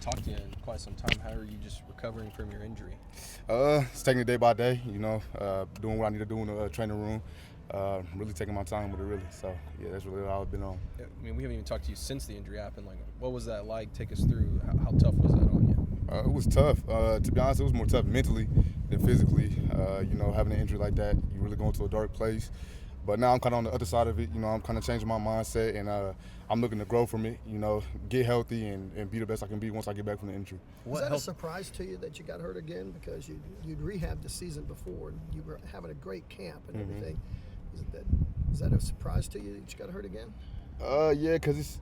talked to you in quite some time. How are you just recovering from your injury? It's taking it day by day, doing what I need to do in the training room. Really taking my time with it, really. So, yeah, that's really all I've been on. I mean, we haven't even talked to you since the injury happened. Like, what was that like? Take us through. How tough was that on you? It was tough. To be honest, it was more tough mentally than physically. Having an injury like that, you really go into a dark place. But now I'm kind of on the other side of it. I'm kind of changing my mindset, and I'm looking to grow from it, get healthy and be the best I can be once I get back from the injury. Was that a surprise to you that you got hurt again? Because you'd rehabbed the season before, and you were having a great camp and everything. Is that a surprise to you that you got hurt again? Yeah, because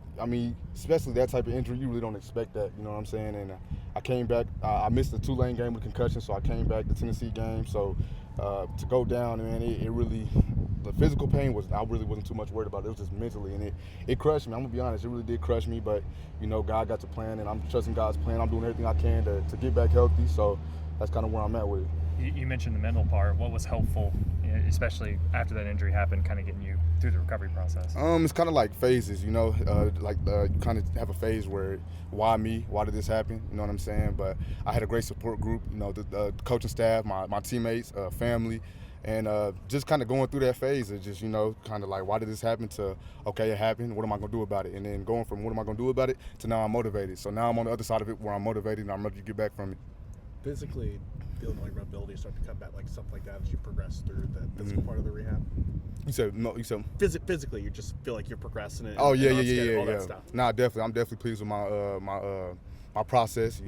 especially that type of injury, you really don't expect that, you know what I'm saying? And I came back, I missed the Tulane game with concussion, so I came back the Tennessee game. So to go down, man, it really, the physical pain I really wasn't too much worried about. It was just mentally, and it crushed me. I'm going to be honest, it really did crush me, but, God got the plan, and I'm trusting God's plan. I'm doing everything I can to get back healthy, so that's kind of where I'm at with it. You mentioned the mental part. What was helpful, especially after that injury happened, kind of getting you through the recovery process? It's kind of like phases, you kind of have a phase where, why me? Why did this happen? You know what I'm saying? But I had a great support group, the coaching staff, my teammates, family, and just kind of going through that phase of just, kind of like, why did this happen to, okay, it happened, what am I going to do about it? And then going from what am I going to do about it to now I'm motivated. So now I'm on the other side of it where I'm motivated and I'm ready to get back from it. Physically, feeling like mobility start to come back, like something like that as you progress through the physical part of the rehab? You said Physically, you just feel like you're progressing it. Oh, yeah. That stuff. Nah, I'm definitely pleased with my process.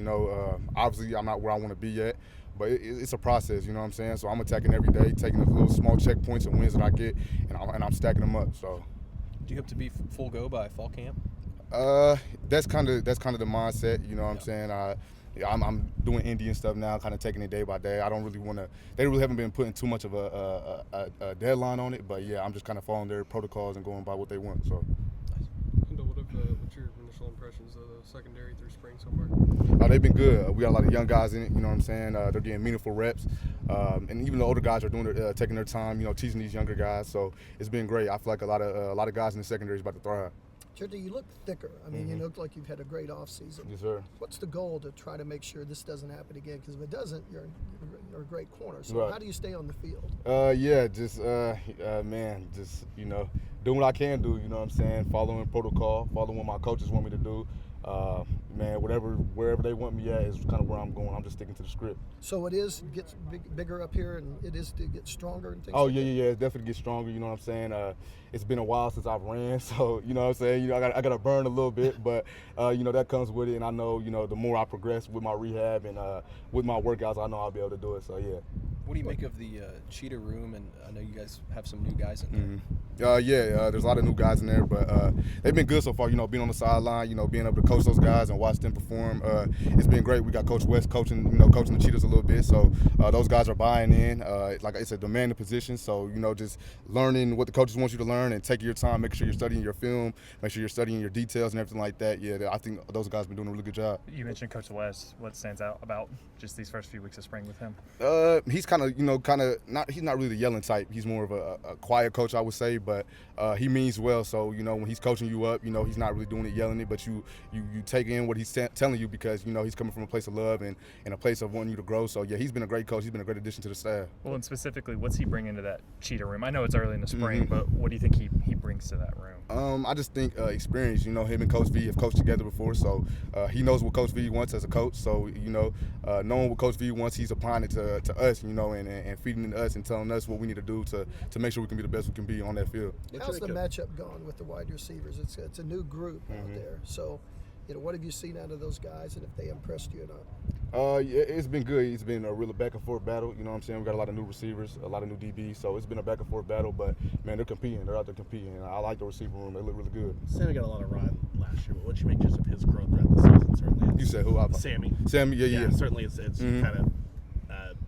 Obviously I'm not where I want to be yet, but it's a process, you know what I'm saying? So I'm attacking every day, taking the little small checkpoints and wins that I get, and I'm stacking them up. So, do you hope to be full go by fall camp? That's kind of the mindset, you know what I'm saying? I'm doing Indian stuff now, kind of taking it day by day. I don't really want to. They really haven't been putting too much of a deadline on it, but yeah, I'm just kind of following their protocols and going by what they want. So. Kendel, what's your initial impressions of the secondary through spring so far? They've been good. We got a lot of young guys in it. You know what I'm saying? They're getting meaningful reps, and even the older guys are taking their time. Teaching these younger guys. So it's been great. I feel like a lot of guys in the secondary is about to thrive. Church, you look thicker. You look like you've had a great off season. Yes, sir. What's the goal to try to make sure this doesn't happen again? Because if it doesn't, you're a great corner. So right. How do you stay on the field? Doing what I can do. You know what I'm saying? Following protocol, following what my coaches want me to do. Wherever they want me at is kind of where I'm going. I'm just sticking to the script. So it gets bigger up here, and it is to get stronger and things. Oh, yeah. It definitely gets stronger. You know what I'm saying? It's been a while since I've ran, so you know what I'm saying. I got to burn a little bit, but that comes with it. And I know the more I progress with my rehab and with my workouts, I know I'll be able to do it. So yeah. What do you make of the cheetah room? And I know you guys have some new guys in there. There's a lot of new guys in there, but they've been good so far. Being on the sideline, being able to coach those guys and watch them perform, it's been great. We got Coach West coaching the cheetahs a little bit, so those guys are buying in. Like it's a demanding position, so just learning what the coaches want you to learn and taking your time, making sure you're studying your film, make sure you're studying your details and everything like that. Yeah, I think those guys have been doing a really good job. You mentioned Coach West. What stands out about just these first few weeks of spring with him? He's he's not really the yelling type. He's more of a quiet coach, I would say, but he means well. So when he's coaching you up, he's not really doing it yelling it, but you take in what he's telling you because he's coming from a place of love and a place of wanting you to grow. So yeah, he's been a great coach. He's been a great addition to the staff. Well, and specifically, what's he bringing to that cheetah room? I know it's early in the spring, but what do you think he brings to that room? I just think experience. Him and Coach V have coached together before, so he knows what Coach V wants as a coach. So knowing what Coach V wants, he's applying it to us. And feeding it to us and telling us what we need to do to make sure we can be the best we can be on that field. How's the matchup going with the wide receivers? It's a new group out there. So, what have you seen out of those guys, and if they impressed you or not? Yeah, it's been good. It's been a real back and forth battle. You know what I'm saying? We got a lot of new receivers, a lot of new DBs, so it's been a back and forth battle. But man, they're competing. They're out there competing. And I like the receiver room. They look really good. Sammy got a lot of run last year. But what'd you make just of his growth throughout the season? Certainly. You said who? Sammy. Sammy, yeah. Certainly, it's kind of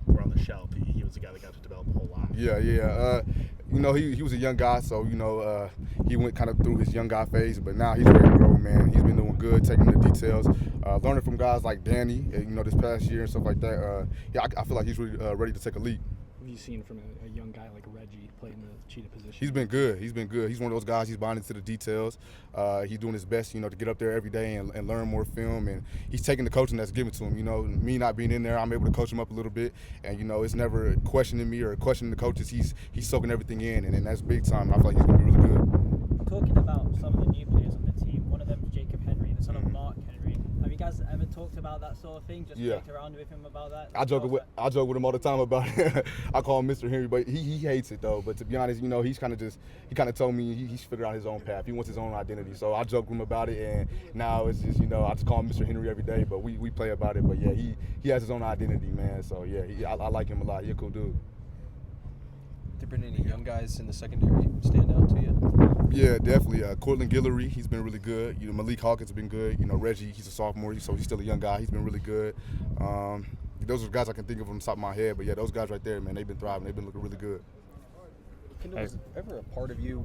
we're on the shelf. He was the guy that got to develop a whole lot. Yeah. He was a young guy, so he went kind of through his young guy phase, but now he's ready to grow, man. He's been doing good, taking the details, learning from guys like Danny, this past year and stuff like that. I feel like he's really ready to take a leap. have you seen from a young guy like Reggie playing the cheetah position? He's been good. He's been good. He's one of those guys. He's bonding to the details. He's doing his best, to get up there every day and learn more film. And he's taking the coaching that's given to him. Me not being in there, I'm able to coach him up a little bit. And it's never questioning me or questioning the coaches. He's soaking everything in, and that's big time. I feel like he's gonna be really good. Talking about some of the new players on the team, one of them is Jacob Henry, the son of Mark Henry. Have you guys ever talked about that sort of thing? Just joked around with him about that? I joke with him all the time about it. I call him Mr. Henry, but he hates it though. But to be honest, he kind of told me he's figured out his own path. He wants his own identity. So I joke with him about it, and now it's just I just call him Mr. Henry every day. But we play about it. But yeah, he has his own identity, man. So yeah, I like him a lot. He's a cool dude. There been any young guys in the secondary stand out to you? Yeah, definitely. Cortland Guillory, he's been really good. Malik Hawkins has been good. Reggie, he's a sophomore, so he's still a young guy. He's been really good. Those are guys I can think of on the top of my head. But yeah, those guys right there, man, they've been thriving. They've been looking really good. Kendel, was ever a part of you